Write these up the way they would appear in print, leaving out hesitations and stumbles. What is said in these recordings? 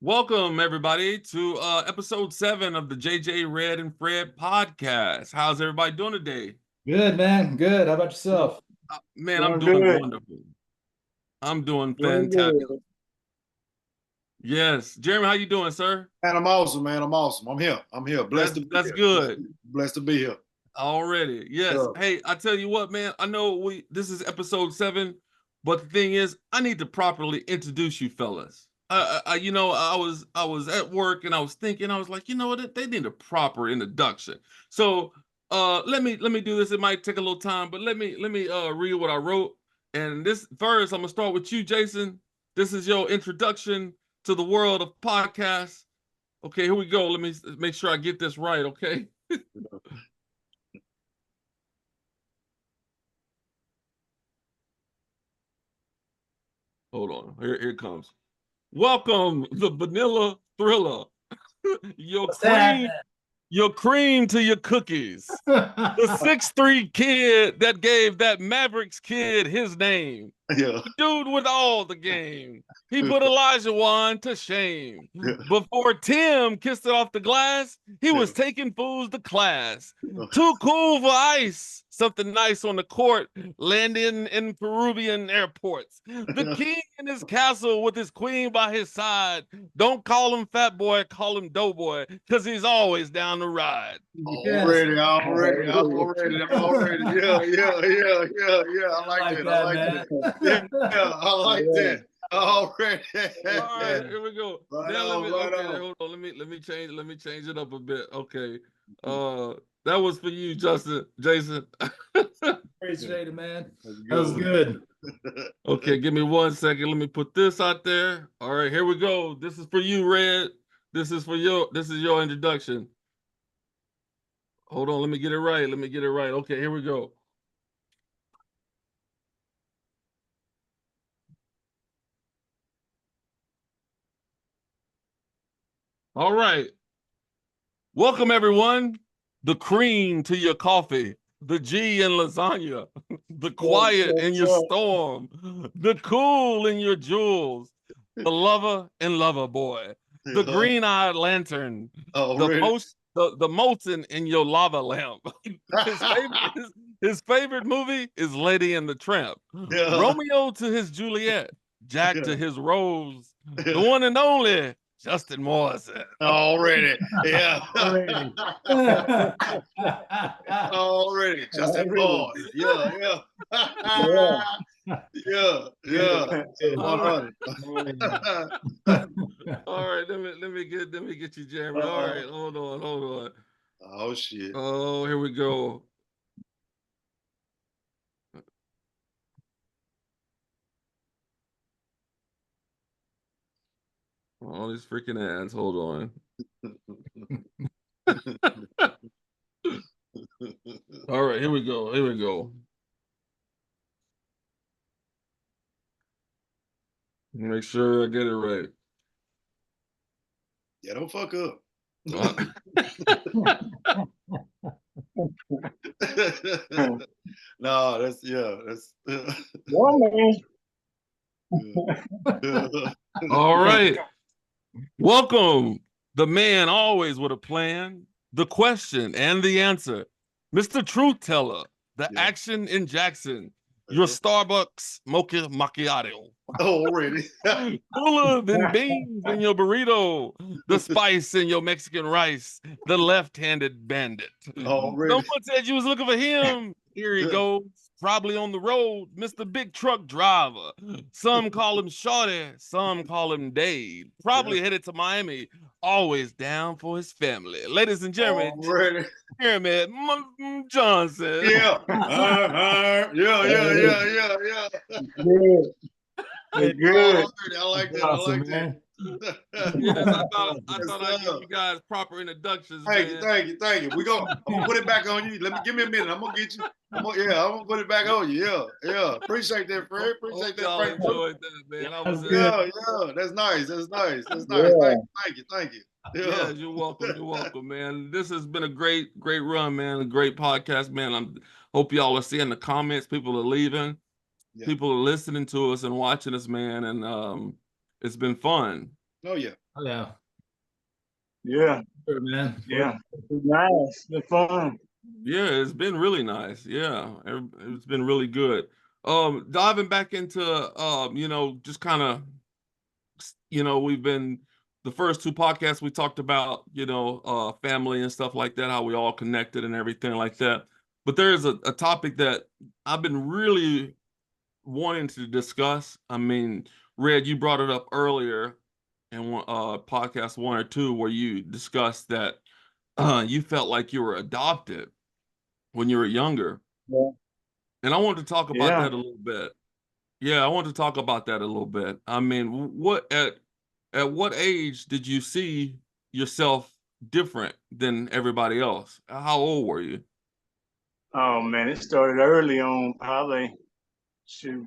Welcome everybody to episode 7 of the JJ Red and Fred podcast. How's everybody doing today? Good, man. Good. How about yourself? Man, I'm Doing doing good. wonderful. I'm doing Doing fantastic. good. Yes, Jeremy, how you doing, sir? Man, I'm awesome, man. I'm awesome. I'm here. I'm here. Blessed to be That's here. good. Blessed to be here. Already, yes. Yeah. Hey, I tell you what, man. I know this is episode 7, but the thing is, I need to properly introduce you fellas. I was at work and I was thinking, I was like, you know what, they need a proper introduction. So let me do this. It might take a little time, but let me read what I wrote. And this first, I'm gonna start with you, Jason. This is your introduction to the world of podcasts. Okay, here we go. Let me make sure I get this right, okay? Hold on. Here it comes. Welcome, the Vanilla Thriller. Your cream to your cookies. The 6'3" kid that gave that Mavericks kid his name. Yeah. The dude with all the game. He put Elijah Wan to shame. Yeah. Before Tim kissed it off the glass, he was taking fools to class. Too cool for ice. Something nice on the court, landing in Peruvian airports. The king in his castle with his queen by his side. Don't call him fat boy, call him doughboy, because he's always down the ride. Already. Yeah. I like that. Yeah, I like that. Already. All right, here we go. Right Now on. hold on. Let me change it up a bit. Okay. That was for you, Jason. Appreciate it, man. That was good. Okay, give me 1 second. Let me put this out there. All right, here we go. This is for you, Red. This is your introduction. Hold on, let me get it right. Okay, here we go. All right. Welcome, everyone. The cream to your coffee, the G in lasagna, the quiet in your storm, the cool in your jewels, the lover and lover boy, the green-eyed lantern, the molten in your lava lamp. His favorite movie is Lady and the Tramp. Yeah. Romeo to his Juliet, Jack to his Rose, the one and only Justin Morrison. Already. Yeah. Already. Justin Morrison. Yeah. Yeah. All right. All right, let me get you, Jeremy. All right, hold on. Oh shit. Oh, here we go. All these freaking ads. Hold on. All right, here we go. Make sure I get it right. Yeah, don't fuck up. No, that's All right. Welcome, the man always with a plan, the question and the answer, Mr. Truth Teller, the action in Jackson, your Starbucks mocha macchiato. Already. Cooler than beans in your burrito, the spice in your Mexican rice, the left-handed bandit. Already. Someone said you was looking for him. Here he goes. Probably on the road, Mr. Big Truck Driver. Some call him Shorty, some call him Dave. Probably headed to Miami, always down for his family. Ladies and gentlemen, Jeremy Johnson. Yeah. Good. I like that. Awesome, man. Yes, I thought I'd give you guys proper introductions. Thank you. I'm gonna put it back on you. Give me a minute. I'm gonna get you. I'm gonna put it back on you. Yeah. Appreciate that, Fred. Appreciate that, Frank. Enjoyed that, man. Yeah. That's nice. Thank you. Yeah, you're welcome, man. This has been a great run, man. A great podcast, man. I hope y'all are seeing the comments. People are leaving. Yeah. People are listening to us and watching us, man. And it's been fun. Oh yeah. Oh, yeah. Yeah, Sure, man. yeah. It's nice. It's fun. Yeah, it's been really nice. Yeah, it's been really good. Diving back into just kind of we've been the first two podcasts we talked about, family and stuff like that, how we all connected and everything like that. But there is a topic that I've been really wanting to discuss. I mean, Red, you brought it up earlier in podcast one or two where you discussed that you felt like you were adopted when you were younger. Yeah. And I want to talk about Yeah. that a little bit. Yeah, I want to talk about that a little bit. I mean, what at what age did you see yourself different than everybody else? How old were you? Oh man, it started early on, probably shoot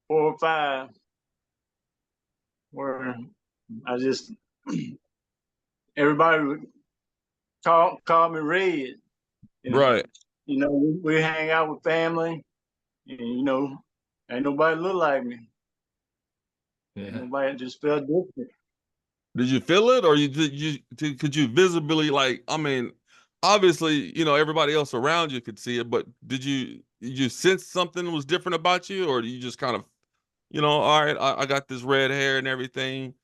4 or 5, where I just everybody would call me Red. And Right. we hang out with family, and ain't nobody look like me. Yeah. Nobody just felt different. Did you feel it, or could you visibly, like, I mean, obviously, everybody else around you could see it, but did you sense something was different about you, or do you just kind of, all right, I got this red hair and everything?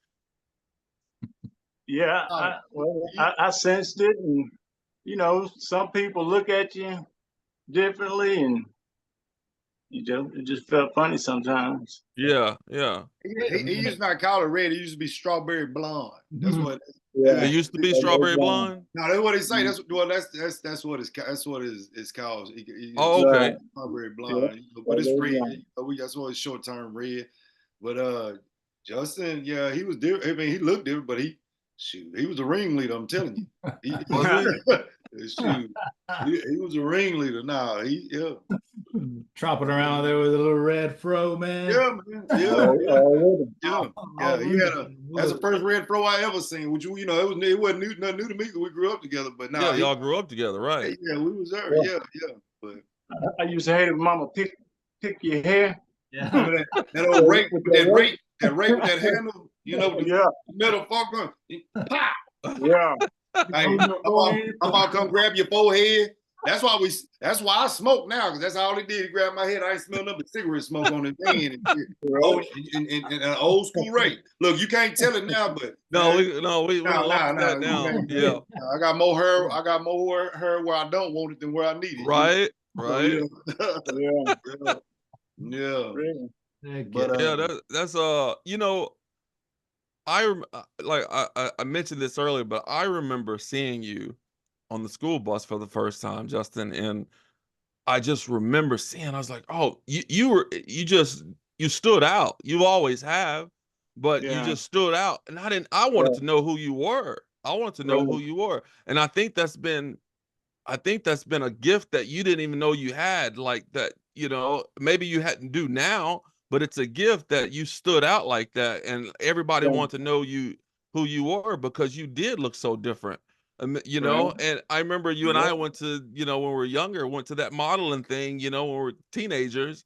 Yeah, I sensed it, and some people look at you differently, and it just felt funny sometimes. Yeah, yeah. He used to not call it red. It used to be strawberry blonde. That's what. It used to be strawberry blonde. No, that's what they say. That's what it's called. Oh, okay. Strawberry blonde. But it's red. That's what it's short term red. But Justin, yeah, he was different. I mean, he looked different, but he was a ringleader. I'm telling you. Shoot, he was a ringleader. Now Tropping around there with a little red fro, man. Yeah, man. Yeah. He had that's the first red fro I ever seen. Which it wasn't nothing new to me because we grew up together. But now y'all grew up together, right? Yeah, we was there. Yeah. But I used to hate it when Mama pick your hair. Yeah. that old rake with that handle. The metal fucker. Pop. Yeah. Hey, I'm about to come grab your forehead. That's why I smoke now, because that's all he did. He grabbed my head. I ain't smell nothing but cigarette smoke on his hand and an old school rate. Look, you can't tell it now, but we lost that now. Yeah. I got more hair. I got more hair where I don't want it than where I need it. Right. Yeah. But that's I mentioned this earlier, but I remember seeing you on the school bus for the first time, Justin, and I just remember seeing, I was like, oh, you stood out. You always have, but you just stood out. And I wanted to know who you were. I wanted to know who you were. And I think that's been a gift that you didn't even know you had, like that, maybe you hadn't do now, but it's a gift that you stood out like that. And everybody wanted to know who you were because you did look so different. And I remember you and I went to, when we were younger, went to that modeling thing, when we were teenagers,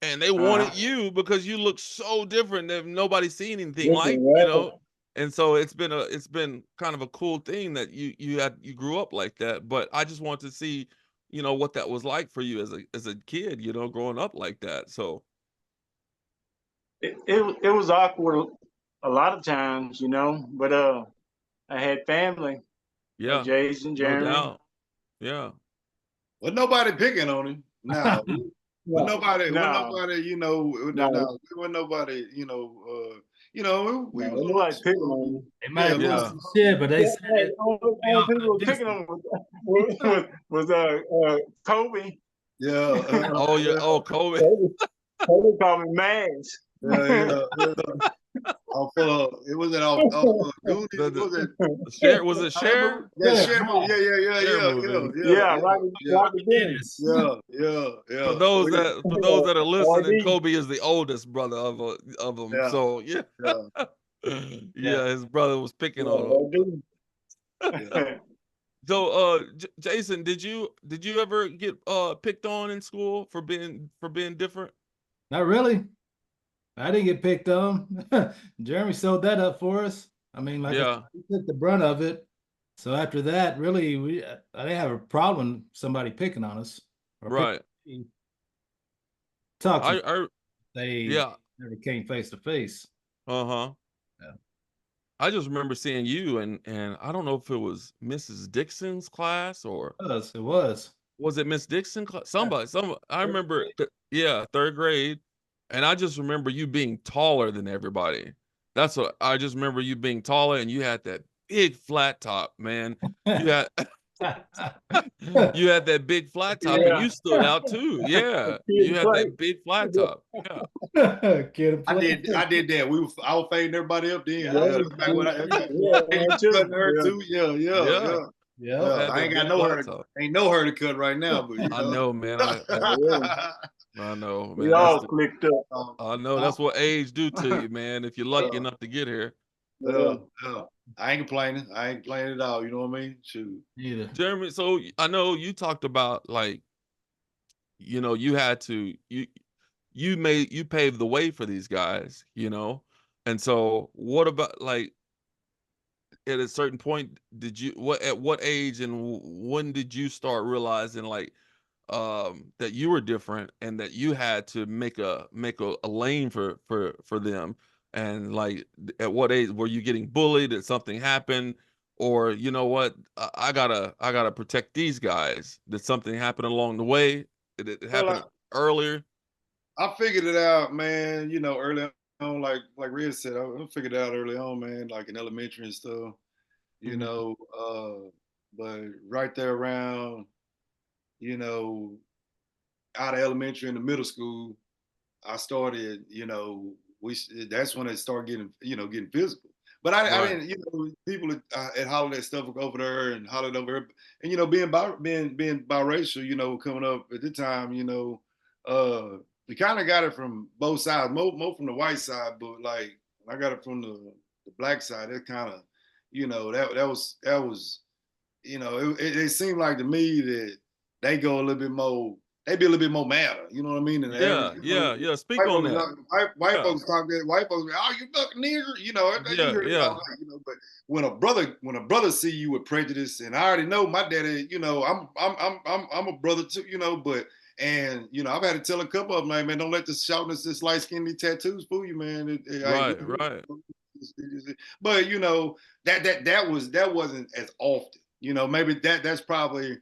and they wanted you because you look so different that nobody's seen anything like, and so it's been kind of a cool thing that you grew up like that. But I just want to see, what that was like for you as a kid, growing up like that. So it was awkward a lot of times, but I had family. Yeah, Jason, Jeremy. No doubt. Yeah. But nobody picking on him. No. When nobody, when nobody, we was nobody picking on him. They might have lost some shit, but they said people were picking on him was Kobe. Yeah. Oh yeah. Oh, Kobe. Kobe called me Mags. Yeah. It was Share. Was it Share? Yeah, Share. Yeah. Robbie Dennis. Yeah. For those that are listening, Kobe is the oldest brother of them. Yeah. So his brother was picking on him. Yeah. So, Jason, did you ever get picked on in school for being different? Not really. I didn't get picked on. Jeremy sewed that up for us. I mean, like I Yeah. said, we took the brunt of it. So after that, really, I didn't have a problem somebody picking on us or Right. talking. I They yeah. never came face to face. Uh-huh. Yeah. I just remember seeing you and I don't know if it was Mrs. Dixon's class or It was. was it Miss Dixon class? Somebody, I Third remember, grade. yeah, third grade. And I just remember you being taller than everybody. That's what I just remember you being taller and you had that big flat top, man. You had you had that big flat top and Yeah. you stood out too. Yeah. Kid You and had play. that big flat top. Yeah. Kid and play. I did that. I was fading everybody up then. Yeah, Yeah, you back when I did. Yeah, mine too. cutting her too. Yeah, yeah, Yeah. yeah. Yeah. Yeah, Had I that ain't got big no flat hair. top. Ain't no hair to cut right now, but you I know. know, man. Yeah. I know, We man. That's all the clicked up. I know that's what age do to you, man. If you're lucky Yeah, enough to get here. yeah, yeah. I ain't complaining. I ain't complaining at all. You know what I mean? Shoot. Either. Jeremy, so I know you talked about like, you had to you paved the way for these guys, And so what about like at a certain point did you at what age and when did you start realizing like that you were different and that you had to make a lane for them and like at what age were you getting bullied? Did something happen? Or you know what, I gotta protect these guys. Did something happen along the way? Did it Well, happen earlier? I figured it out, man. You know, early on, like Red said, I figured it out early on, man. Like in elementary and stuff. You Mhm. know, but right there around, you know, out of elementary into middle school, I started, that's when it started getting, getting physical. But I Right. didn't, people had hollered that stuff over there and hollered over her. And, being biracial, coming up at the time, we kind of got it from both sides, more from the white side, but like I got it from the black side. It kind of, that was, it seemed like to me that they go a little bit more, they be a little bit more madder, you know what I mean? Than the average, Yeah, yeah, yeah. Speak on that. white Yeah, folks talk that white folks, oh, you fucking nigger, you yeah, hear it all yeah. night, but when a brother see you with prejudice, and I already know my daddy, I'm a brother too, but and I've had to tell a couple of them, like, man, don't let the shoutness, this light skin, these tattoos fool you, man. Right, right. But that wasn't as often. Maybe that's probably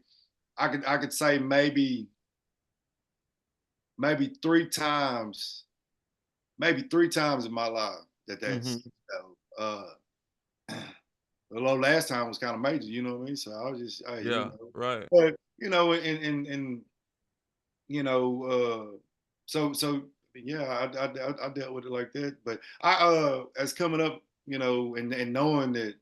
I could say maybe three times in my life Hmm. that's although last time was kind of major, you know what I mean? So I was just Yeah, right. but and so yeah, I dealt with it like that. But as coming up, and knowing that,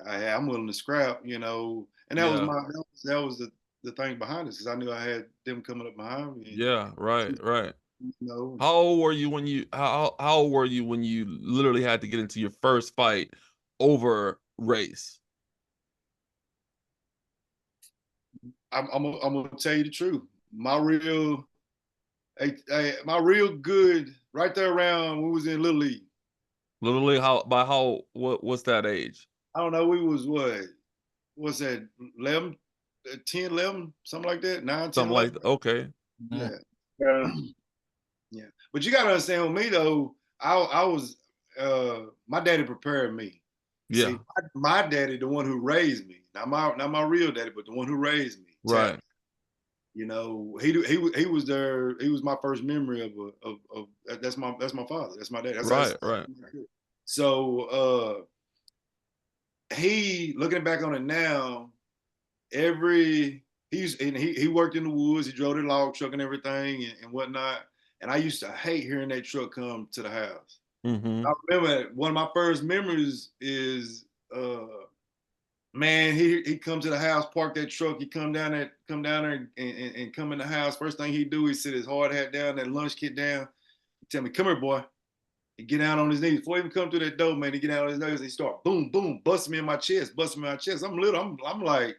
I'm willing to scrap, and that was Yeah, the thing behind this, because I knew I had them coming up behind me, yeah, right, and right. you know, How old were you when you how old were you when you literally had to get into your first fight over race? I'm gonna tell you the truth. My real good right there around when we was in Little League. Literally, what's that age? I don't know, we was what's that, 11, 10, 11, something like that, 9, 10, Something 11. like that. Okay. Yeah. Yeah. Yeah. Yeah. But you gotta understand with me though, I was my daddy prepared me. Yeah. See, my daddy, the one who raised me, not my real daddy, but the one who raised me, Tap. Right. He was there. He was my first memory of that's my father. That's my dad. That's Right. Right. so he, looking back on it now, he worked in the woods. He drove the log truck and everything and whatnot. And I used to hate hearing that truck come to the house. Mm-hmm. I remember one of my first memories is man, he come to the house, park that truck, he come down there and come in the house. First thing he do, he sit his hard hat down, that lunch kit down. He tell me, come here, boy. He get down on his knees. Before he even come through that door, man, he get down on his knees and he start boom, boom, busting me in my chest, busting me in my chest. I'm little, I'm like,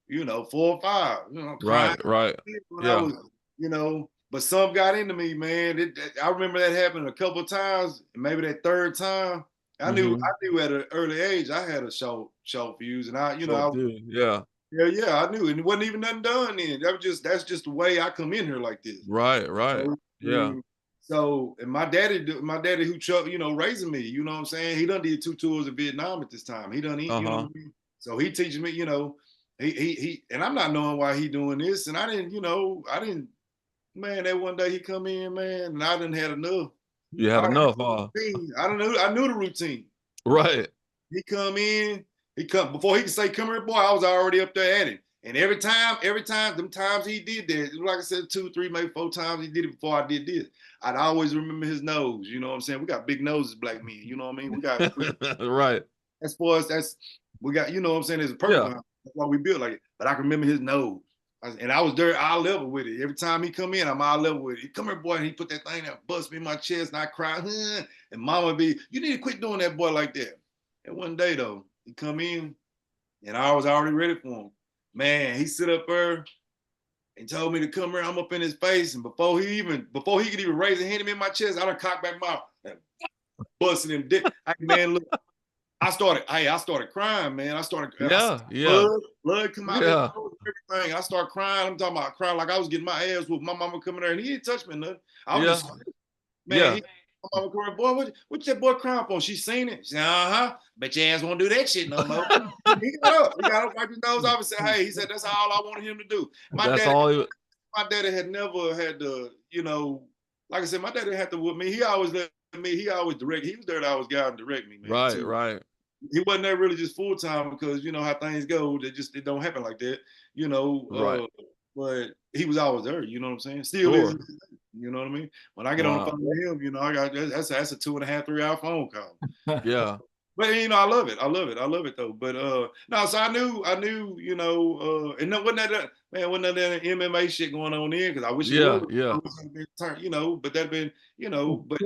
4 or 5, crying. Right. Right. When I Yeah. was, but some got into me, man. I remember that happened a couple of times. Maybe that third time, I knew at an early age I had a short fuse, and Yeah. I knew, and it wasn't even nothing done then. That's just the way I come in here like this. Right. So, Yeah. So, and my daddy who raising me, you know what I'm saying? He done did 2 tours of Vietnam at this time. He done, you know what I mean? So he teaches me, he, and I'm not knowing why he doing this. And I didn't, man, that one day he come in, man, and I didn't had enough. You had enough, huh? I knew the routine. Right. He come in, before he could say, come here, boy, I was already up there at him. And every time, them times he did that, like I said, 2, 3, maybe 4 times he did it before I did this. I'd always remember his nose. You know what I'm saying? We got big noses, black men. You know what I mean? We got right. As far as we got, you know what I'm saying? There's a purpose. Yeah. That's why we built like it. But I can remember his nose. And I was there eye level with it. Every time he come in, I'm eye level with it. Come here, boy. And he put that thing that bust me in my chest, and I cry. And mama would be, you need to quit doing that, boy, like that. And one day though, he come in, and I was already ready for him. Man, he sit up there and told me to come here. I'm up in his face, and before he could even raise a hand him in my chest, I done cocked back my mouth, busting him dick. Man, look, I started crying, man. Blood come out of everything. I started crying. I'm talking about crying like I was getting my ass whooped. My mama coming there, and he didn't touch me nothing. I was just, man. My mama coming, boy, what that boy crying for? She seen it. She said, bet your ass won't do that shit no more. He got up, wiped his nose off and said, hey, he said, that's all I wanted him to do. My daddy had never had to, like I said, my daddy had to whip me. He always direct. He was there to always guide and direct me, man. Right. He wasn't there really just full time because how things go. It don't happen like that, Right. But he was always there. You know what I'm saying? Still is. You know what I mean? When I get on the phone with him, I got that's a 2.5, 3 hour phone call. Yeah. But I love it. I love it though. But no, so I knew, and no, wasn't that MMA shit going on there? Because I wish it was. Yeah. But that'd been, but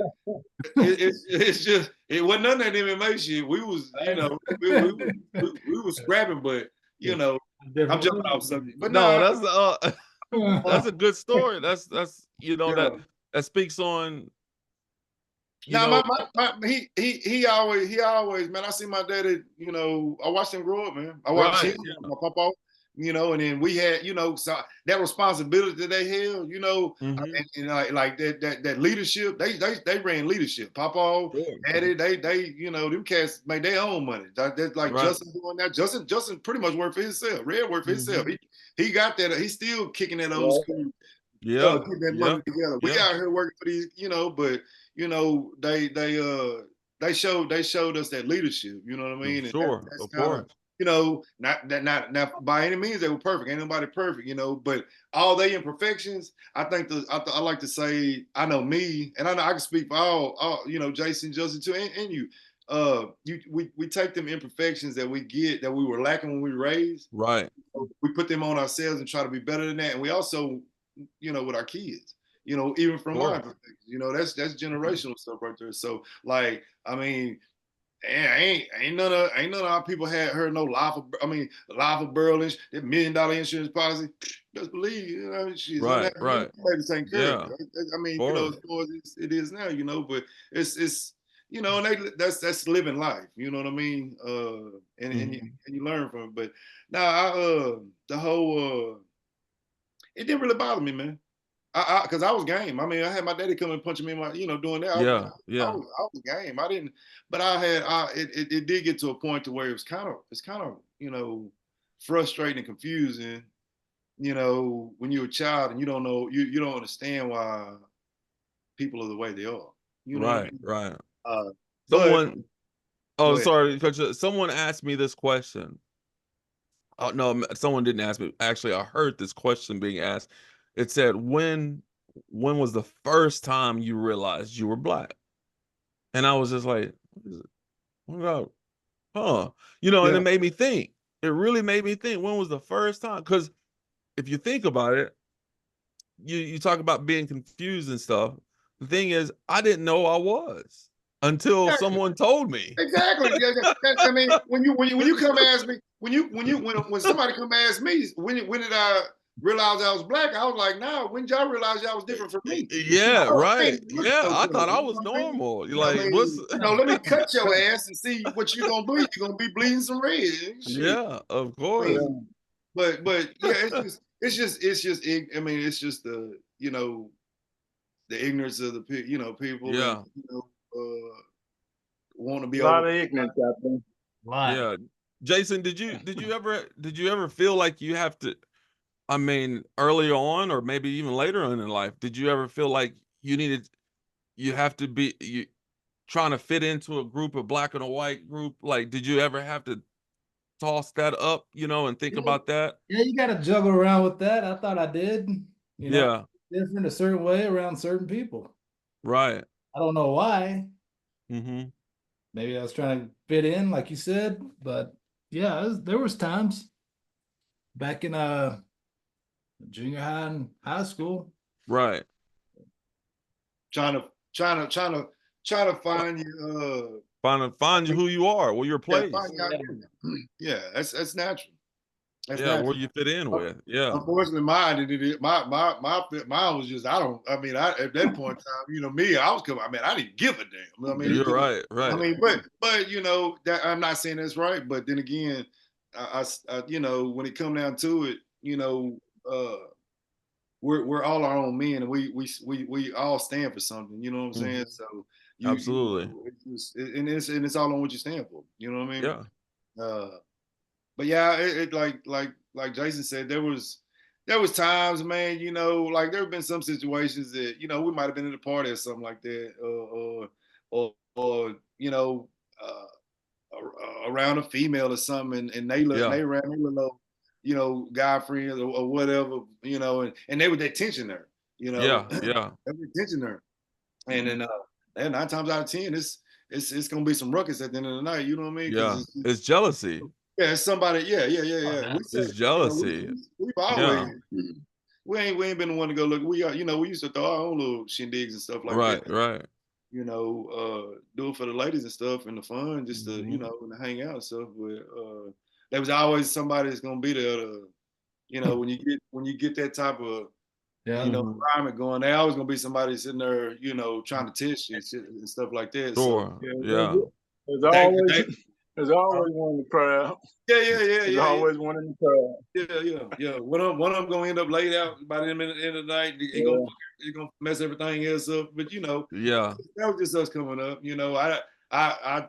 it's just it wasn't none of that MMA shit. We was, we was scrapping, but I'm jumping off something. But no, that's a good story. That's that speaks on. He always, man. I see my daddy. I watched him grow up, man. I watched him, my papa. And then we had, so that responsibility that they held, and like that leadership. They ran leadership. Papa, Daddy, they them cats made their own money. That's like Justin doing that. Justin pretty much worked for himself. Red worked for himself. He got that. He's still kicking that old school. Yeah, keep that money together. We out here working for these, but they showed us that leadership. You know what I mean? Sure, that's of course. Not by any means they were perfect. Ain't nobody perfect, but all they imperfections. I think I like to say, I know me, and I know I can speak for all Jason, Justin too, and you. We take them imperfections that we get that we were lacking when we were raised. Right. We put them on ourselves and try to be better than that, and we also, with our kids. Even from my perspective, that's generational stuff right there. So, like, I mean. Ain't none of our people had heard no life of Berlin, that $1 million insurance policy. Just believe, she's right. Taking care of it. I mean, as far as it is now, but it's and that's living life. You know what I mean? And you learn from it. But now the whole it didn't really bother me, man. Because I was game. I mean, I had my daddy come and punch me in my, doing that. I was game. I didn't, but it did get to a point to where it's kind of, frustrating and confusing, when you're a child and you don't know, you don't understand why people are the way they are. Right. Someone asked me this question. Oh no, someone didn't ask me. Actually, I heard this question being asked. It said, when was the first time you realized you were Black? And I was just like, what is it? What about, and it made me think. It really made me think, when was the first time? Because if you think about it, you talk about being confused and stuff. The thing is, I didn't know I was until someone told me. Exactly. I mean, when you come ask me, when somebody come ask me, when did I realized I was black, I was like, nah, when did y'all realize y'all was different from me? Yeah, right. Look Yeah, so I good, thought I you know was what I mean? normal. You're I like, mean, what's let me cut your ass and see what you're gonna be. You're gonna be bleeding some red. Shit. yeah, of I course. mean, but yeah, I mean, it's just the the ignorance of the people and Yeah, want to A be lot over. of ignorance out there. Lot. yeah. Jason, did you ever feel like you have to, I mean, earlier on or maybe even later on in life, did you ever feel like you have to be you trying to fit into a group, a black and a white group? Like, did you ever have to toss that up, and think Yeah, about that? yeah, you got to juggle around with that. I thought I did. Yeah, Different a certain way around certain people. right. I don't know why. Mm-hmm. Maybe I was trying to fit in, like you said, but yeah, there was times back in junior high and high school. Right. trying to trying to trying to trying to find you Find who you are, where your yeah, place. find your identity. Yeah, that's natural. That's Yeah, where natural. you fit in with. Yeah. Unfortunately, mine was just at that point in time, me, I was coming. I mean, I didn't give a damn. I mean, You're right, I right. mean, but that I'm not saying that's right. But then again, when it come down to it, uh, we're all our own men, and we all stand for something. You know what I'm saying? Mhm. So Absolutely. it's all on what you stand for. You know what I mean? Yeah. Uh, but yeah, it like Jason said, there was times, man, like there have been some situations that we might have been at a party or something like that, or around a female or something, and Yeah. they ran their little, guy friends or whatever, and they were that tension there, Yeah. there Yeah. was tension there, and then 9 times out of 10, it's gonna be some ruckus at the end of the night. You know what I mean? Because Yeah. It's jealousy. yeah, it's somebody. Yeah, yeah, yeah, Oh, yeah. that, We said, It's jealousy. we've always Yeah. we ain't been the one to go look. We used to throw our own little shindigs and stuff like that. Right, right. Do it for the ladies and stuff and the fun, just to Mhm. and to hang out and stuff. But there was always somebody that's gonna be there to, when you get that type of yeah. Mhm. environment going, there always gonna be somebody sitting there, trying to test you and stuff like that. So Sure. Yeah, Yeah. there's they, always they there's always one in the crowd. yeah, yeah, yeah, There's yeah, yeah. always one in the crowd. Yeah, yeah, yeah. One of them gonna end up laid out by the end of the night. Yeah. It gonna mess everything else up. But Yeah. that was just us coming up. I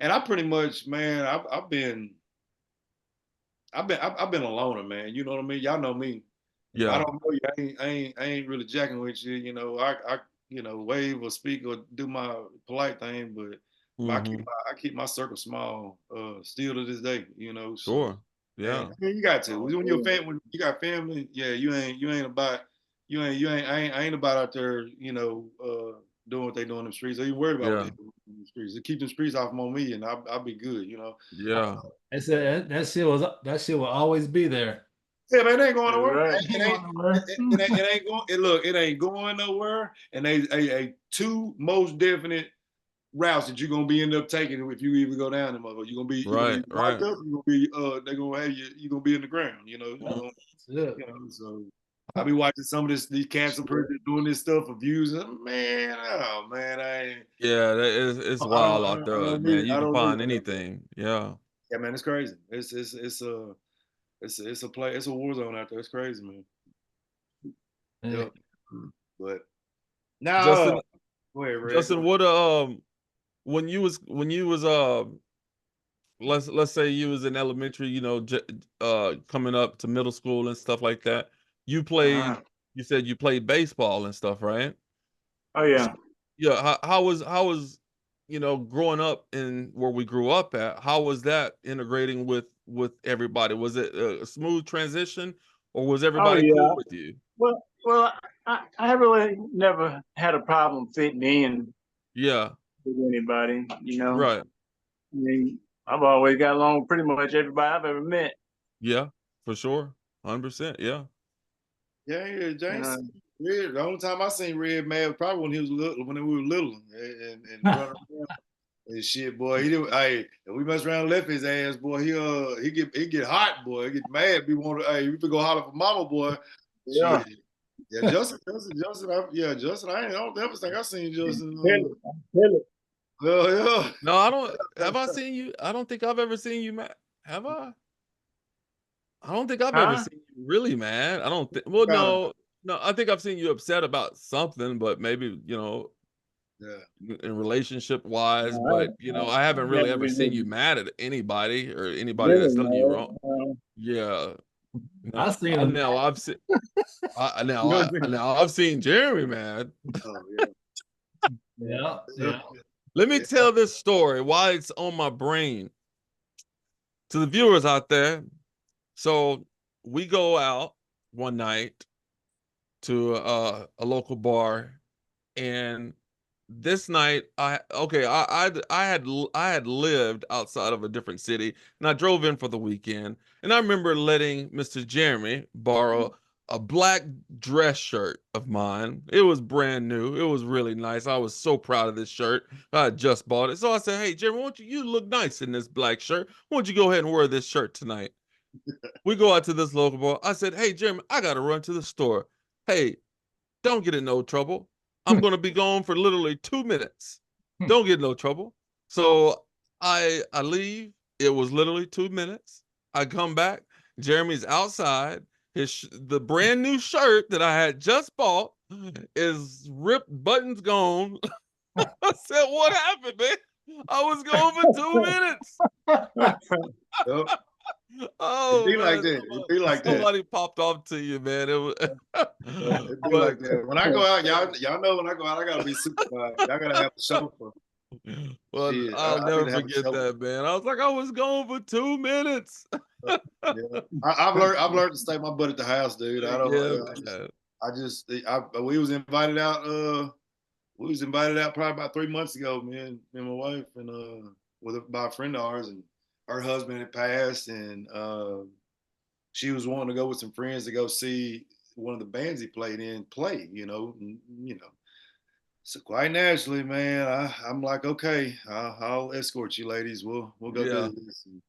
and I pretty much, man. I've been a loner, man. You know what I mean? Y'all know me. If I Yeah. don't know you, I ain't really jacking with you. I wave or speak or do my polite thing, but Mhm. I keep my circle small. Still to this day, so. Sure. And Yeah. I mean, you got to. Oh, When you got family, yeah, you ain't about I ain't about out there, doing what they do in the streets. Or you worried about what they Yeah. do in the streets. To keep them streets off on me, and I'll be good, Yeah. I said that shit will always be there. Yeah, man, it ain't going that's nowhere. right. It ain't going. Look, it ain't going nowhere. And a two most definite routes that you're gonna be end up taking if you even go down them. You're gonna be Right, locked right. up. You're gonna be they're gonna have you. You're gonna be in the ground. Mhm. Yeah. So I be watching some of these cancer persons doing this stuff, abusing. Man, oh man, Yeah, it's wild out there, man. You I can don't need find none of that. anything. Yeah. Yeah, man, it's crazy. It's a war zone out there. It's crazy, man. Yeah. Yep. But now, Justin, go ahead, Red. Go Justin, ahead. what when you was let's say you was in elementary, coming up to middle school and stuff like that. You played, Uh-huh. you said you played baseball and stuff, right? Oh So, yeah. yeah, how was growing up in where we grew up at, how was that integrating with everybody? Was it a smooth transition, or was Oh everybody cool yeah. with you? Well, I really never had a problem fitting in Yeah, with anybody. right. I mean, I've always got along with pretty much everybody I've ever met. Yeah, for sure. 100%. Yeah. Yeah, yeah, And James. Red. The only time I seen Red mad was probably when he was little, when we were little, and running around. And shit, boy, he do. Hey, if we mess around and left his ass, boy, he get hot, boy. He get mad. We want to. Hey, we go holler for mama, boy. Yeah. Shit. Yeah, Justin. Justin. I don't ever think I seen Justin. Tell it. Yeah. No, I don't. Have I seen you? I don't think I've ever seen you mad. Have I? I don't think I've ever Huh? seen you really mad. I don't think. Well, Kinda, no. I think I've seen you upset about something, but maybe yeah. in relationship wise. No, But I haven't really never ever seen you been mad at anybody or anybody really that's done you mad. wrong. Yeah. I No, seen him. now I've seen. You know what I'm saying? Now I've seen Jeremy mad. Oh yeah. Yeah, yeah. Let me Yeah. tell this story why it's on my brain to the viewers out there. So we go out one night to a local bar, and this night I had lived outside of a different city, and I drove in for the weekend, and I remember letting Mr. Jeremy borrow a black dress shirt of mine. It was brand new. It was really nice. I was so proud of this shirt. I had just bought it. So I said, "Hey, Jeremy, you look nice in this black shirt. Why don't you go ahead and wear this shirt tonight?" We go out to this local bar. I said, "Hey, Jeremy, I got to run to the store. Hey, don't get in no trouble. I'm going to be gone for literally 2 minutes. Don't get in no trouble." So I leave. It was literally 2 minutes. I come back. Jeremy's outside. The brand new shirt that I had just bought is ripped, buttons gone. I said, "What happened, man? I was gone for 2 minutes." Yep. It Oh be like man, that. It be like that. somebody popped off to you, man. It was, It be but like that. When I go out, y'all know when I go out, I gotta be supervised. Y'all gotta have a chauffeur. well, Shit, I'll I need never to have a forget chauffeur. that, man. I was like, I was gone for 2 minutes. Yeah, I've learned to stay my butt at the house, dude. I don't. Yeah, We was invited out. We was invited out probably about 3 months ago. Me and my wife, and by a friend of ours, and her husband had passed, and she was wanting to go with some friends to go see one of the bands he played in play. So quite naturally, man, I'm like, okay, I'll escort you, ladies. We'll go yeah, do this. And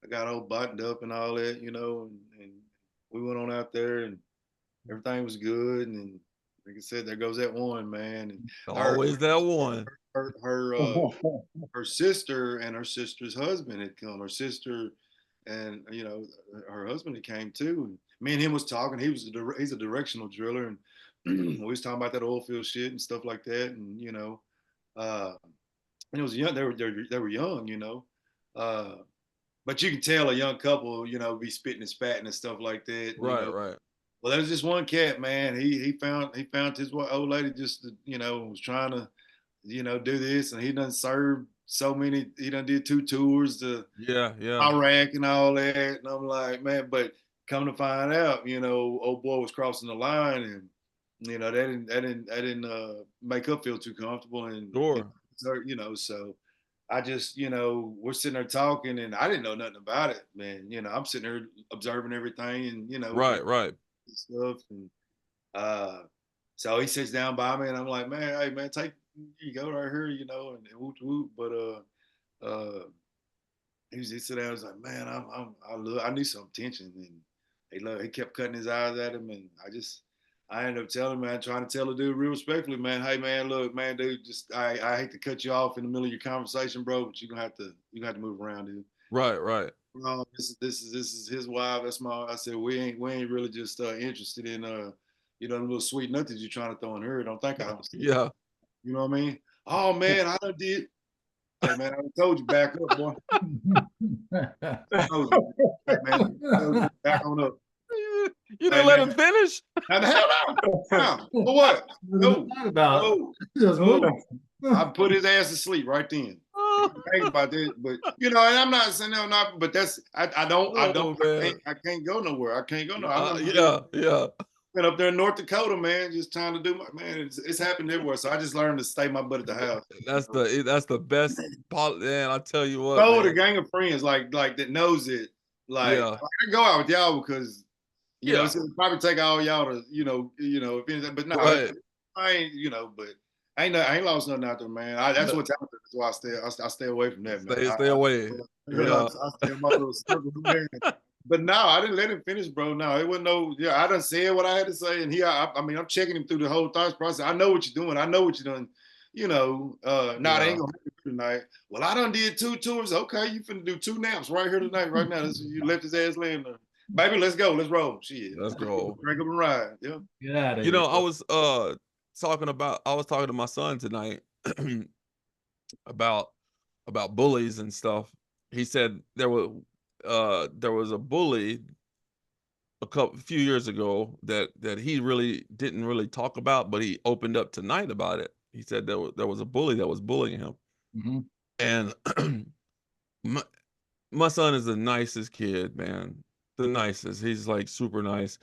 I got all buttoned up and all that, and we went on out there, and everything was good. And like I said, there goes that one, man. And her always that one. her her uh, her sister and her sister's husband had come. Her sister and her husband had came too. And me and him was talking. He's a directional driller, and we was talking about that oil field shit and stuff like that. And uh, and it was young. They were young, uh, but you can tell a young couple, be spitting and spatting and stuff like that. Right, right. Well, there was just one cat, man. He found his old lady just, was trying to, do this, and he done served so many. He done did 2 tours to Yeah, yeah. Iraq and all that, and I'm like, man. But come to find out, old boy was crossing the line, and that didn't make her feel too comfortable, and Sure. so I just, we're sitting there talking, and I didn't know nothing about it, man. I'm sitting there observing everything, and Right, right. stuff, and uh, so he sits down by me, and I'm like, man, hey, man, you go right here, and whoop whoop. But he sit down, and was like, man, I need some attention, and he kept cutting his eyes at him, and I ended up telling him, man, trying to tell the dude real respectfully, man, hey, man, look, man, dude, just I hate to cut you off in the middle of your conversation, bro, but you're gonna have to move around, dude. Right, right. No, this is his wife. That's my. I said we ain't really just interested in the little sweet nuts you're trying to throw in her. Don't think I was. Yeah. You know what I mean? Oh man, I done did. Hey man, I told you back up, boy. I told you, hey, man, I told you, back on up. You Hey didn't let man, him finish? now the hell no. For what? No, about no, just no. move. I put his ass to sleep right then. Think about this, but and I'm not saying no, not. But that's I don't Oh man. I can't go nowhere. I can't go nowhere. Yeah, yeah. Been up there in North Dakota, man, just trying to do my man. It's happened everywhere, so I just learned to stay my butt at the house. That's the best part, man. I tell you what, Go with a man. gang of friends like that knows it. Like Yeah, I go out with y'all because yeah. it's gonna probably take all y'all to if anything. But no, Right. I ain't but I ain't lost nothing out there, man. That's what's out there. That's why I stay away from that, man. Stay away. Yeah. I stay in my little circle, man. But no, I didn't let him finish, bro. No, it wasn't no. Yeah, I done said what I had to say, and I mean, I'm checking him through the whole thought process. I know what you're doing. I know what you're doing. You know, nah, they ain't gonna happen tonight. Well, I done did 2 tours. Okay, you finna do 2 naps right here tonight, right now. You left his ass laying there. Baby, let's go. Let's roll. Shit. Let's go. Drink up and ride. Yeah. Get out of You here. know, I was talking to my son tonight about bullies and stuff. He said there was a bully a few years ago that he really didn't really talk about, but he opened up tonight about it. He said there was a bully that was bullying him. Mm-hmm. And my son is the nicest kid, man. The nicest. He's like super nice.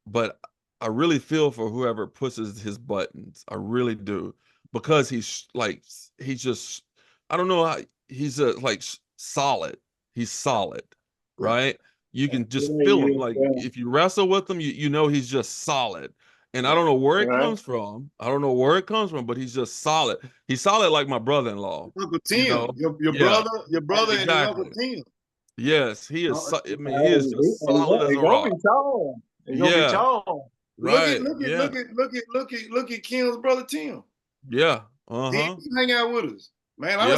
But I really feel for whoever pushes his buttons. I really do. Because he's just, I don't know how, he's like solid. He's solid, right? You can just feel him. Like if you wrestle with him, you know he's just solid. And I don't know where it comes from. I don't know where it comes from, but he's just solid. He's solid like my brother-in-law. Uncle Tim, you know? your brother Exactly. and his Uncle Tim. Yes, he is. I mean, he is just solid as a rock. He's gonna be tall. Right. Look at Kim's brother Tim. Yeah. He hang out with us. Man, I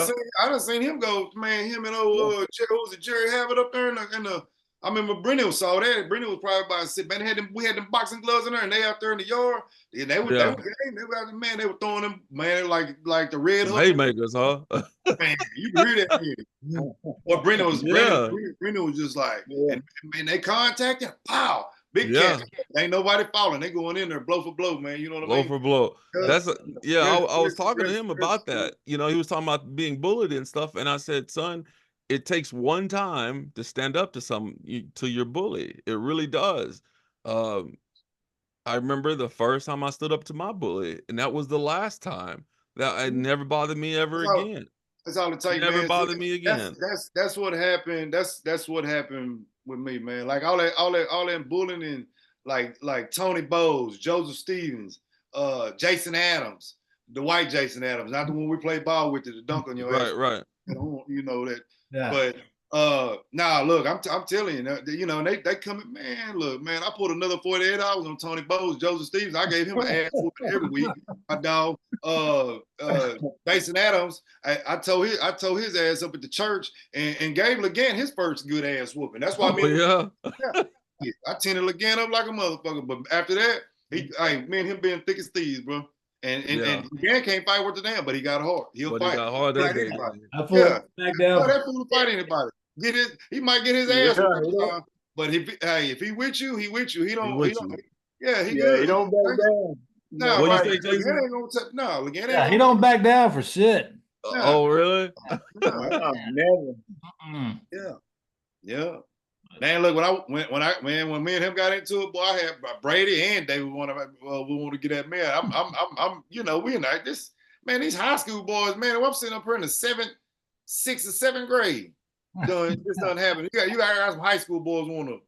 done seen him go, man, him and Jerry Habit up there in the I remember Brennan saw that. Brennan was probably about to sit, man. We had them boxing gloves in there, and they out there in the yard. And they were out there, man. They were throwing them, man, like the red hook. Haymakers, huh? Man, you can hear that. Or Brennan was just like, and they contacted, pow, big catch. Ain't nobody falling. They going in there blow for blow, man. You know what I mean? Blow for blow. That's I was talking to him about that. You know, he was talking about being bullied and stuff, and I said, son, it takes one time to stand up to your bully. It really does. I remember the first time I stood up to my bully, and that was the last time. That it never bothered me ever again. That's all it takes. Never bothered me again. That's what happened. That's what happened with me, man. Like all that bullying and like Tony Bowles, Joseph Stevens, Jason Adams, the white Jason Adams, not the one we played ball with, the dunk on your ass. Right. You know that. Yeah. But nah, look, I'm telling you, you know, they come in, man, look, man, I put another $48 on Tony Bowles, Joseph Stevens. I gave him an ass whooping every week. My dog, Jason Adams, I told his ass up at the church and gave LeGan his first good ass whooping. That's why I tended LeGan up like a motherfucker. But after that, me and him being thick as thieves, bro. And LeGan can't fight worth a damn, but he got hard. He'll fight. He got hard that day. Back down. That fool fight anybody. He might get his ass whooped, but if he with you, he with you. He don't good. He don't back down. No, what you say, Jason? LeGan Yeah, he don't back down for shit. Oh, really? Never. Yeah. Man, look, when me and him got into it, boy, I had Brady and David we want to get that man. I'm you know, we in like this, man, these high school boys, man, I'm sitting up here in the 6th or 7th grade. This doesn't happen. You got some high school boys want to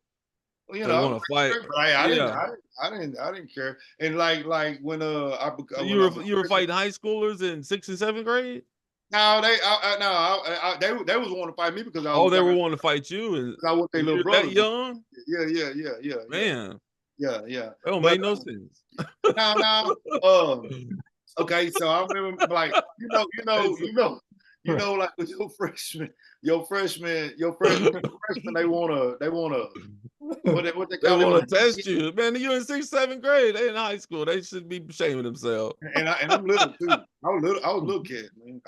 fight. I didn't care. And like when you were fighting high schoolers in 6th and 7th grade? No, they was wanting to fight me because they were wanting to fight you, and I was their little brother. That young? Yeah. Man. Yeah. That don't make no sense. No. Okay, so I remember like like with your freshman, they wanna what they call want to test you, man. You're in 6th, 7th grade. They in high school. They should be shaming themselves. And I'm little too. I was a little kid, man.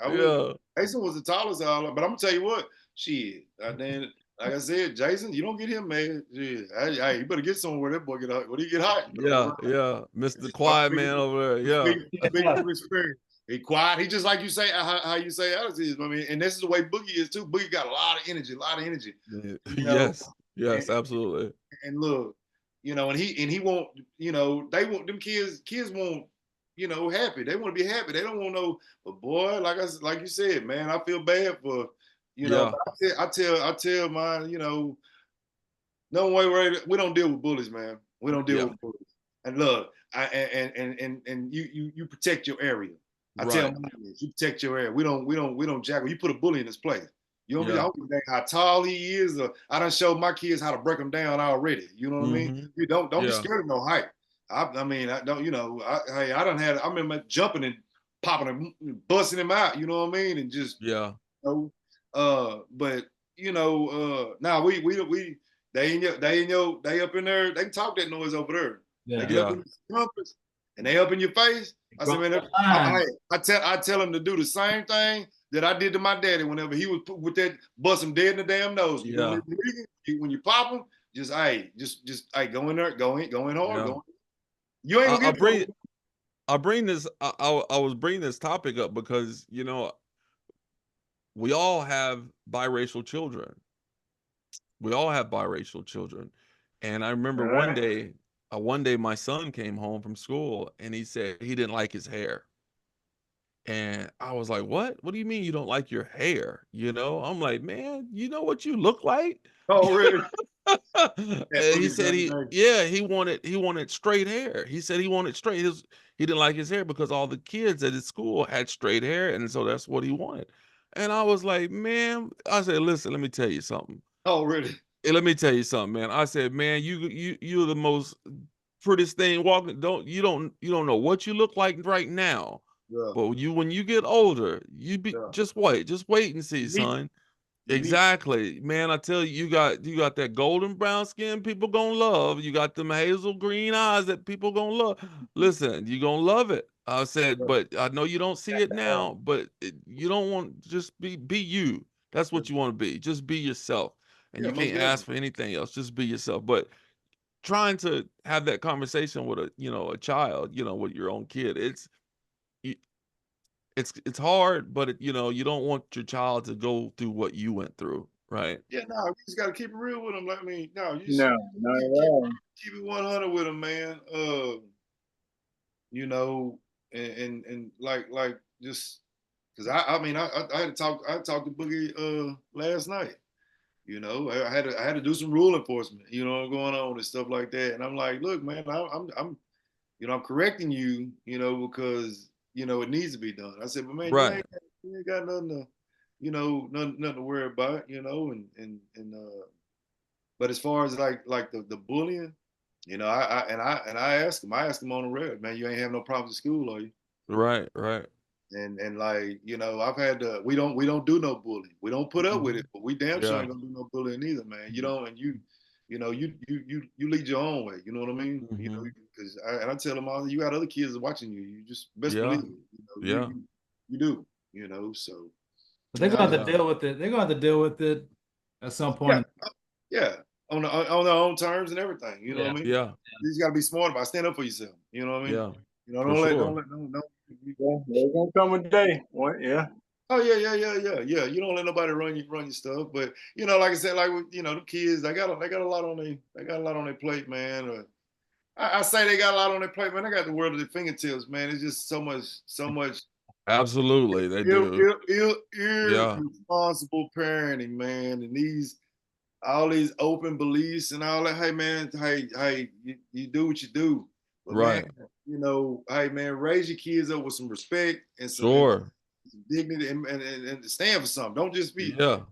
Jason was the tallest of all, but I'm gonna tell you what, shit. Then, like I said, Jason, you don't get him, man. Hey, you better get somewhere. That boy get hot. When he get hot, yeah, Mr. Quiet man over there. Big experience. He quiet. He just like you say how you say Alex is. I mean, and this is the way Boogie is too. Boogie got a lot of energy. Yes, absolutely. And look, you know, and he won't, you know, they want them kids want, you know, happy. They want to be happy. They don't want no, but boy, like you said, man, I feel bad for, you know, I tell my, you know, no way, we don't deal with bullies, man. We don't deal with bullies. And look, and you protect your area. I tell my kids, you protect your ass. We don't jack. You put a bully in his place. You don't, I don't give a damn how tall he is. Or I done showed my kids how to break him down already. You know what I mean? You don't be scared of no height. I mean, I don't. You know, I done had. I remember jumping and popping and busting him out. You know what I mean? And just yeah. You know, but you know, now they up in there. They can talk that noise over there. Yeah. They get up in the circumference and they up in your face. I said, man, I tell them to do the same thing that I did to my daddy whenever he was with that busting dead in the damn nose. Yeah. When you pop him, just go in there, go in hard, Yeah. go in. You ain't gonna get I was bringing this topic up because, you know, we all have biracial children. We all have biracial children. And I remember one day my son came home from school and he said he didn't like his hair. And I was like, what? What do you mean you don't like your hair? You know, I'm like, man, you know what you look like? Oh, really? And he said he wanted straight hair. He said he wanted straight. He didn't like his hair because all the kids at his school had straight hair, and so that's what he wanted. And I was like, man, I said, listen, let me tell you something. Oh, really? Hey, let me tell you something, man. I said, man, you're the most prettiest thing walking. You don't know what you look like right now. Yeah. But when you get older, just wait and see, son. Exactly, man. I tell you, you got that golden brown skin people gonna love. You got them hazel green eyes that people gonna love. Listen, you gonna love it. I said, but I know you don't see it now, but you don't want just be you. That's what you want to be. Just be yourself, and you can't ask for anything else. Just be yourself. But trying to have that conversation with a child, with your own kid, it's hard, but you don't want your child to go through what you went through, right? Yeah, no, you just gotta keep it real with them. Like, I mean, no, you No, not at all. keep it 100 with them, man. You know, and like just because I mean I had to talk to Boogie last night. You know, I had to do some rule enforcement. You know, going on and stuff like that. And I'm like, look, man, I'm I'm correcting you. You know, because it needs to be done. I said, but man, Right. you ain't got nothing to, nothing to worry about, and but as far as like the bullying, I asked him on the red, man, you ain't have no problems at school, are you? Right. And like, I've had we don't do no bullying. We don't put up with it, but we damn sure ain't gonna do no bullying either, man. You don't, and you lead your own way. You know what I mean? Because I tell them all, you got other kids watching you. You just best believe it. You do. So. But they're gonna have to deal with it. They're gonna have to deal with it at some point. Yeah. On their own terms and everything. You know what I mean? Yeah. You just gotta be smart about it. Stand up for yourself. You know what I mean? Yeah. Don't let. There's gonna come a day. Yeah. Oh yeah. You don't let nobody run your stuff, but like I said, like the kids, they got a lot on their plate, man. I say they got a lot on their plate, man. They got the world at their fingertips, man. It's just so much. Absolutely, they do. Irresponsible parenting, man, and all these open beliefs and all that. Hey, man, you do what you do, but right? Man, hey, man, raise your kids up with some respect and some dignity and stand for something. Don't just be, I'm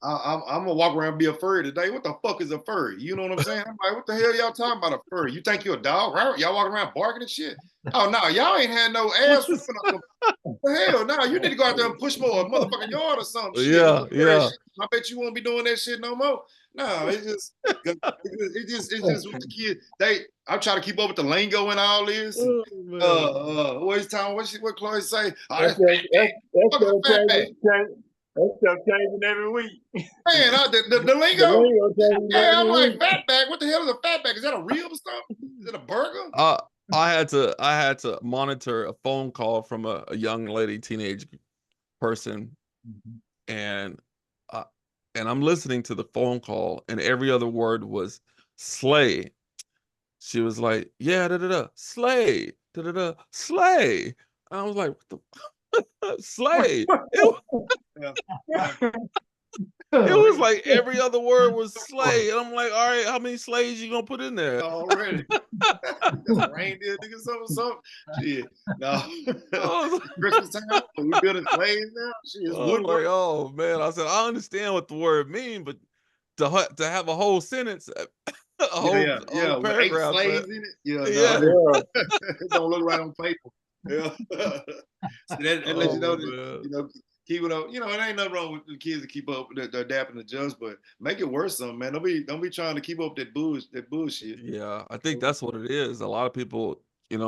gonna walk around and be a furry today. What the fuck is a furry? You know what I'm saying? I'm like, what the hell y'all talking about a furry? You think you're a dog? Y'all walking around barking and shit? Oh no, y'all ain't had no ass. Hell no, you need to go out there and push more a motherfucking yard or something. Yeah. I bet you won't be doing that shit no more. No, it's just with the kids. I'm trying to keep up with the lingo and all this. What Chloe say? Oh, that's fat. That stuff changing every week. Man, the lingo. Yeah, I'm like, fatback. What the hell is a fatback? Is that a rib or something? Is it a burger? I had to monitor a phone call from a young lady, teenage person, and I'm listening to the phone call, and every other word was slay. She was like, yeah, slay, slay. And I was like, what the slay? It was like every other word was slay, and I'm like, all right, how many slays you gonna put in there? Already. That's a reindeer, nigga, something. Shit. No. I was, Christmas time, we building slaves now. Shit, it's I was woodwork. like, oh man, I said I understand what the word mean, but to have a whole sentence, a whole With 8 paragraph, slaves in it. Yeah, yeah. no. Yeah. It don't look right on paper. Yeah. So that lets you know Oh that, man. keep it up. It ain't nothing wrong with the kids to keep up, they're adapting and adjust, but make it worse something, man. Don't be trying to keep up that bullshit. Yeah, I think that's what it is. A lot of people,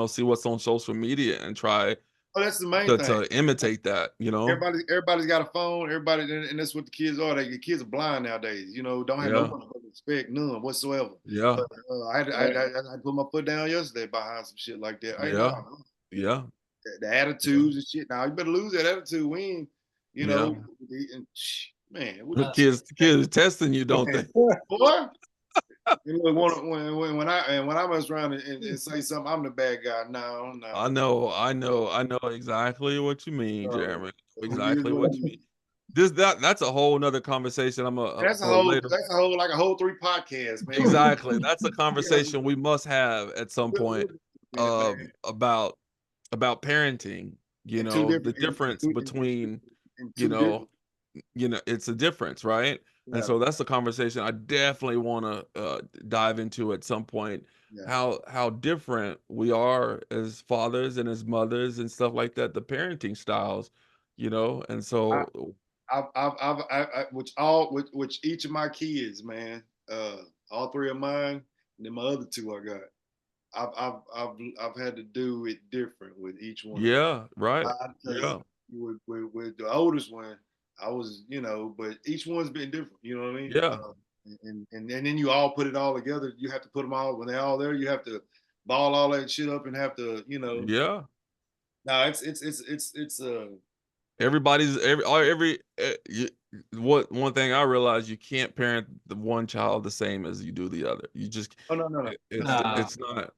see what's on social media and try Oh, that's the main to, thing. to imitate that, Everybody's got a phone. Everybody, and that's what the kids are. The kids are blind nowadays. Don't have no Yeah, respect, none whatsoever. yeah, But I had to put my foot down yesterday behind some shit like that. Hey, no, yeah, yeah, the attitudes and shit. Now you better lose that attitude. We ain't, yeah. and, man, what The kids testing you, don't they? boy. When I mess around and say something, I'm the bad guy. No, I no. know exactly what you mean, So, Jeremy. it is Exactly what what it you is. mean. That's a whole nother conversation. I'm a That's a for whole later. like a whole 3 podcasts, man. Exactly. That's a Yeah, conversation we must have at some point, man. about parenting, And two the different difference between, and you two different. know, it's a difference, right? And Yeah, so that's the conversation I definitely want to dive into at some point. yeah. How different we are as fathers and as mothers and stuff like that, the parenting styles, and I, so which each of my kids, man, all 3 of mine, and then my other 2 I got. I've had to do it different with each one of them. yeah, right, I tell you, yeah, with the oldest one, I was, but each one's been different. You know what I mean? yeah, And then you all put it all together. You have to put them all when they're all there. You have to ball all that shit up and have to, yeah. No, it's Everybody's every what one thing I realized, you can't parent the one child the same as you do the other. You just oh no, Nah. it's not.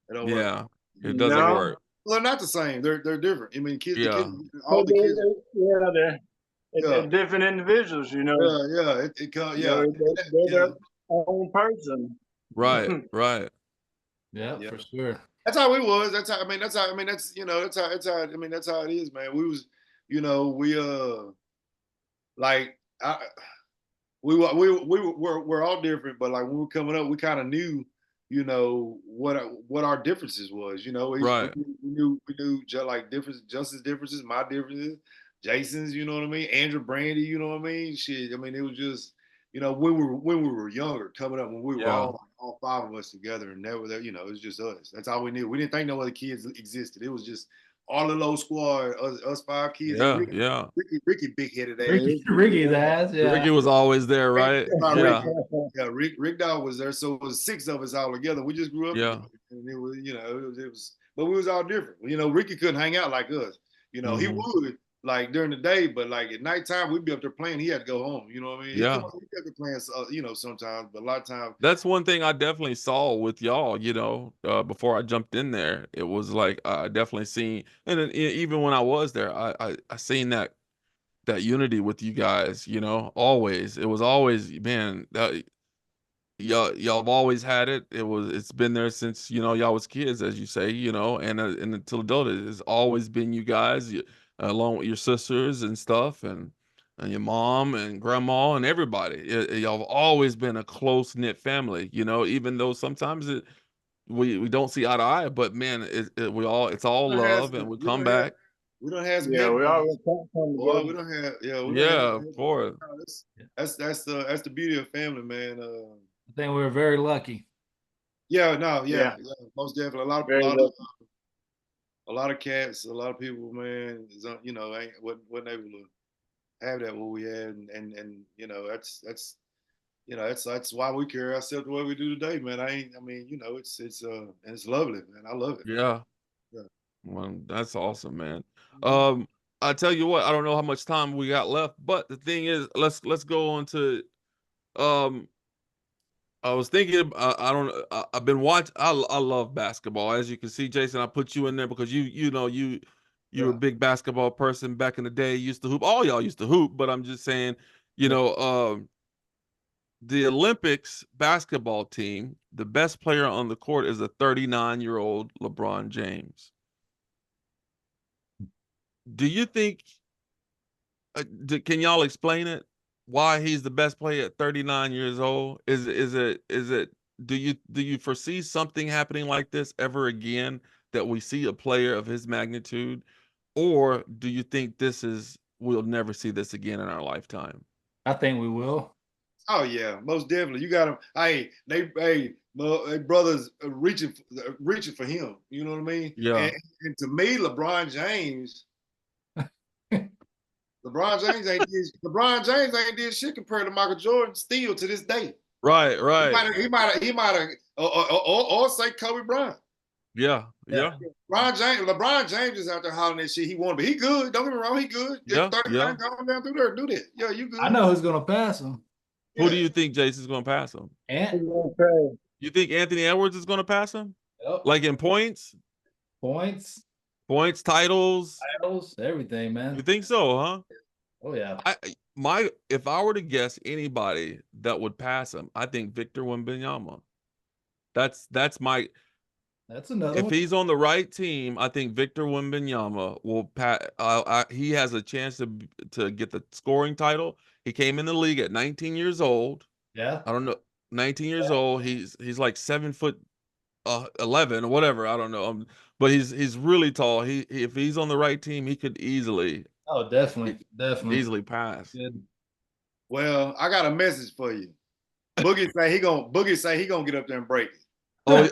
it don't work. Yeah, it doesn't No. work. Well, they're not the same. They're different. I mean, the kids, Yeah, all the kids. Yeah, Yeah, they're different individuals, yeah. Yeah, they're yeah, their own person. right, right. Yeah, yeah. for sure. That's how it was. That's how. I mean, that's how. I mean, that's how. I mean, that's how it is, man. We was, we like we're all different, but like when we were coming up, we kind of knew, what our differences was. Right. We knew just like Justin's differences, my differences, Jason's. You know what I mean? Andrew, Brandy. You know what I mean? Shit. I mean, it was just, when we were younger, coming up, when we were Yeah, all 5 of us together, and that was, it was just us. That's all we knew. We didn't think no other kids existed. It was just all the low squad, us 5 kids, and yeah, yeah. Ricky big headed ass. Ricky's ass, yeah. Ricky was always there, right? Yeah, Ricky. Yeah, Rick Dog was there, so it was 6 of us all together. We just grew up yeah. together, and it was, but we was all different. Ricky couldn't hang out like us. He Hmm. would like during the day, but like at nighttime we'd be up there playing. He had to go home. You know what I mean? He come Yeah. up, he got to playing, sometimes, but a lot of times. That's one thing I definitely saw with y'all, before I jumped in there. It was like I definitely seen, and then even when I was there, I seen that unity with you guys, always. It was always, man, y'all have always had it. It's been there since, y'all was kids, as you say, and until adulthood, it's always been you guys, along with your sisters and stuff, and your mom and grandma and everybody. Y'all have always been a close knit family, even though sometimes we don't see eye to eye, but man, it's all We don't have love, and some, we come back. we don't have some Yeah, head we bumps. always come Boy, together. we don't have Yeah, of course. that's the beauty of family, man. I think we were very lucky. Yeah, no, Yeah, most definitely. very lucky. A lot of cats, a lot of people, man, wasn't able to have that what we had, and that's why we carry ourselves the way we do today, man. I mean, and it's lovely, man. I love it. Yeah. Yeah. Well, that's awesome, man. Mhm. I tell you what, I don't know how much time we got left, but the thing is, let's go on to um I was thinking, I don't, I've been watching. I love basketball, as you can see, Jason. I put you in there because you were a Yeah. big basketball person back in the day. You used to hoop. All y'all used to hoop, but I'm just saying, You know, the Olympics basketball team, the best player on the court is a 39-year-old LeBron James. Do you think, can y'all explain it? Why he's the best player at 39 years old? Is it, do you foresee something happening like this ever again, that we see a player of his magnitude? Or do you think we'll never see this again in our lifetime? I think we will. Oh yeah, most definitely. You got them. Hey, brothers reaching for him. You know what I mean? Yeah. And to me, LeBron James ain't did shit compared to Michael Jordan still to this day. Right, right. He might have, or say Kobe Bryant. Yeah. LeBron James is out there hollering that shit he wanted, but he good. Don't get me wrong, he good. Yeah, 39, go down through there, do that. Yeah, you good. I know who's gonna pass him. Who do you think Jason's going to pass him? You think Anthony Edwards is going to pass him? Yep. Like in points, titles, everything, man. You think so, huh? Oh yeah. If I were to guess anybody that would pass him, I think Victor Wembanyama. That's another if one. he's on the right team, I think Victor Wembanyama will pass. He has a chance to get the scoring title. He came in the league at 19 years old. Yeah. I don't know, 19 years old. He's like 7'11" or whatever. I don't know. But he's really tall. If he's on the right team, he could easily. Oh, definitely. Easily pass. Good. Well, I got a message for you. Boogie say he gonna get up there and break it.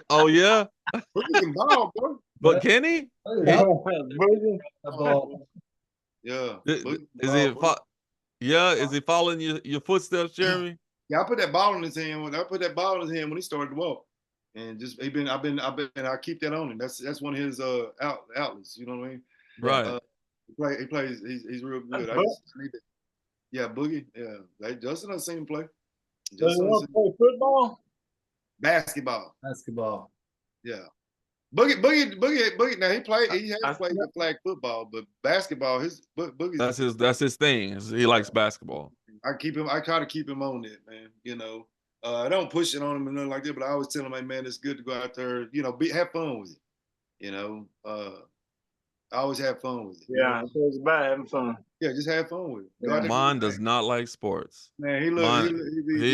Oh yeah. Boogie can ball, bro. But can he? Yeah. Is he following your footsteps, Jeremy? Yeah, I put that ball in his hand when he started to walk, and just I keep that on him. That's one of his outlets. You know what I mean? Right. He plays. He's real good. I need that. Yeah, Boogie. Yeah, Justin doesn't see him play. Does he want to play football? Basketball. Yeah. Boogie. Now he has played the flag football, but basketball, Boogie's that's his thing. He likes basketball. I try to keep him on it, man. You know, I don't push it on him and nothing like that, but I always tell him, hey, man, it's good to go out there, you know, have fun with it. You know, I always have fun with it. Yeah, it's about having fun. Yeah, just have fun with it. Mine does not like sports. Man, he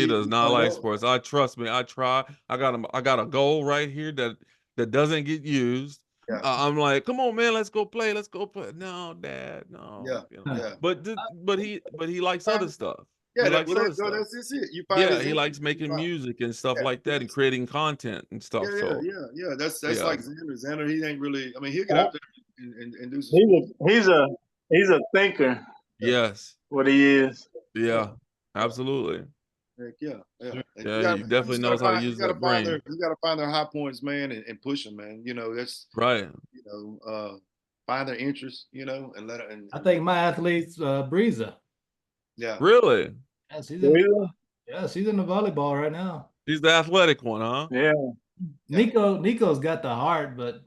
does not like sports. Trust me. I try. I got a goal right here that doesn't get used. Yeah. I'm like, come on, man, let's go play. No, Dad, no. Yeah. You know? Yeah. But he likes other stuff. Yeah, that's it. He likes making music and stuff like that, and creating content and stuff. Yeah. That's like Xander. Xander, he ain't really. I mean, he'll get out there and do some. He's a thinker. Yes. What he is. Yeah. Absolutely. Heck yeah. He definitely knows how to use that brain. You got to find their high points, man, and push them, man. You know, that's right. You know, find their interests, you know, and let it. I think my athlete's Breeza. Yeah. Really? Yes, he's in the volleyball right now. He's the athletic one, huh? Yeah. Nico's got the heart, but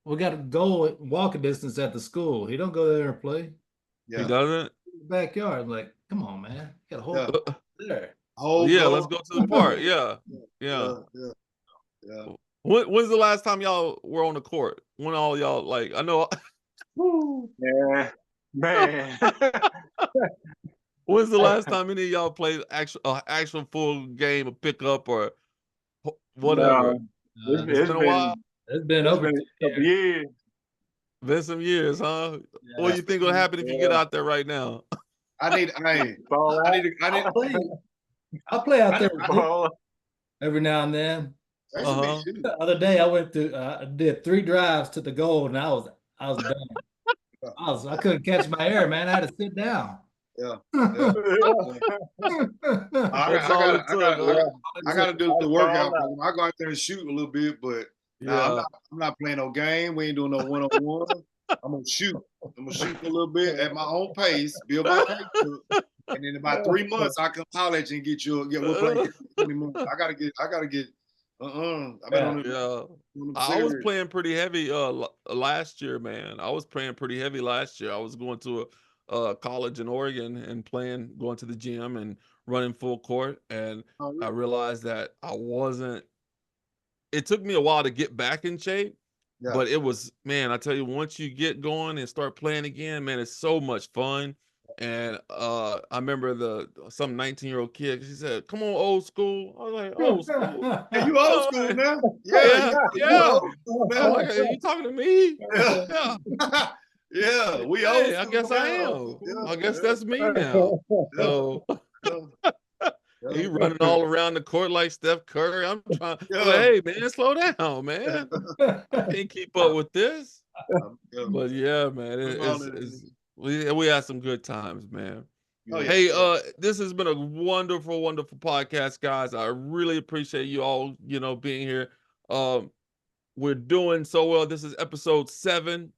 we got to go walking distance at the school. He don't go there and play. Yeah. He doesn't? Backyard. I'm like, come on, man. Got a whole there. Let's go to the park. Yeah. When's the last time y'all were on the court? When all y'all, like, I know. Yeah, man. When's the last time any of y'all played actual full game of pickup or whatever? No, it's been a while. It's been over a year. Been some years, huh? Yeah. What do you think will happen if you get out there right now? I'll play out there every now and then. The other day I went to I did 3 drives to the goal and I was done. I couldn't catch my air, man. I had to sit down. Yeah. I gotta do the workout. I go out there and shoot a little bit, but I'm not playing no game. We ain't doing no one-on-one. I'm gonna shoot for a little bit at my own pace, build my pace up, and in about 3 months I can holler at you and we'll play 20 months. I gotta get I was playing pretty heavy last year, man. I was playing pretty heavy last year. I was going to college in Oregon and going to the gym and running full court. And I realized that it took me a while to get back in shape. Yeah. But it was, man, I tell you, once you get going and start playing again, man, it's so much fun. And I remember some 19-year-old kid, she said, "Come on, old school." I was like, "Old school? Hey, you old school now?" Yeah. Like, are you talking to me? Yeah. Yeah, we old school. I guess I am. I guess that's me now. So he running all around the court like Steph Curry. I'm trying. Like, hey, man, slow down, man. I can't keep up with this. But yeah, man, we had some good times, man. Oh, yeah. Hey, this has been a wonderful, wonderful podcast, guys. I really appreciate you all, being here. We're doing so well. This is episode 7.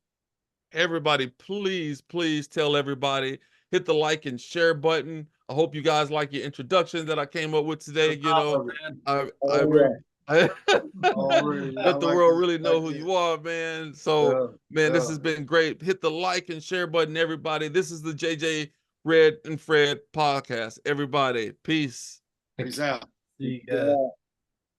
Everybody, please, please tell everybody. Hit the like and share button. I hope you guys like your introduction that I came up with today. Let the world really know who you are, man. So, man, this has been great. Hit the like and share button, everybody. This is the JJ Red and Fred podcast. Everybody, peace. Peace out. See you guys.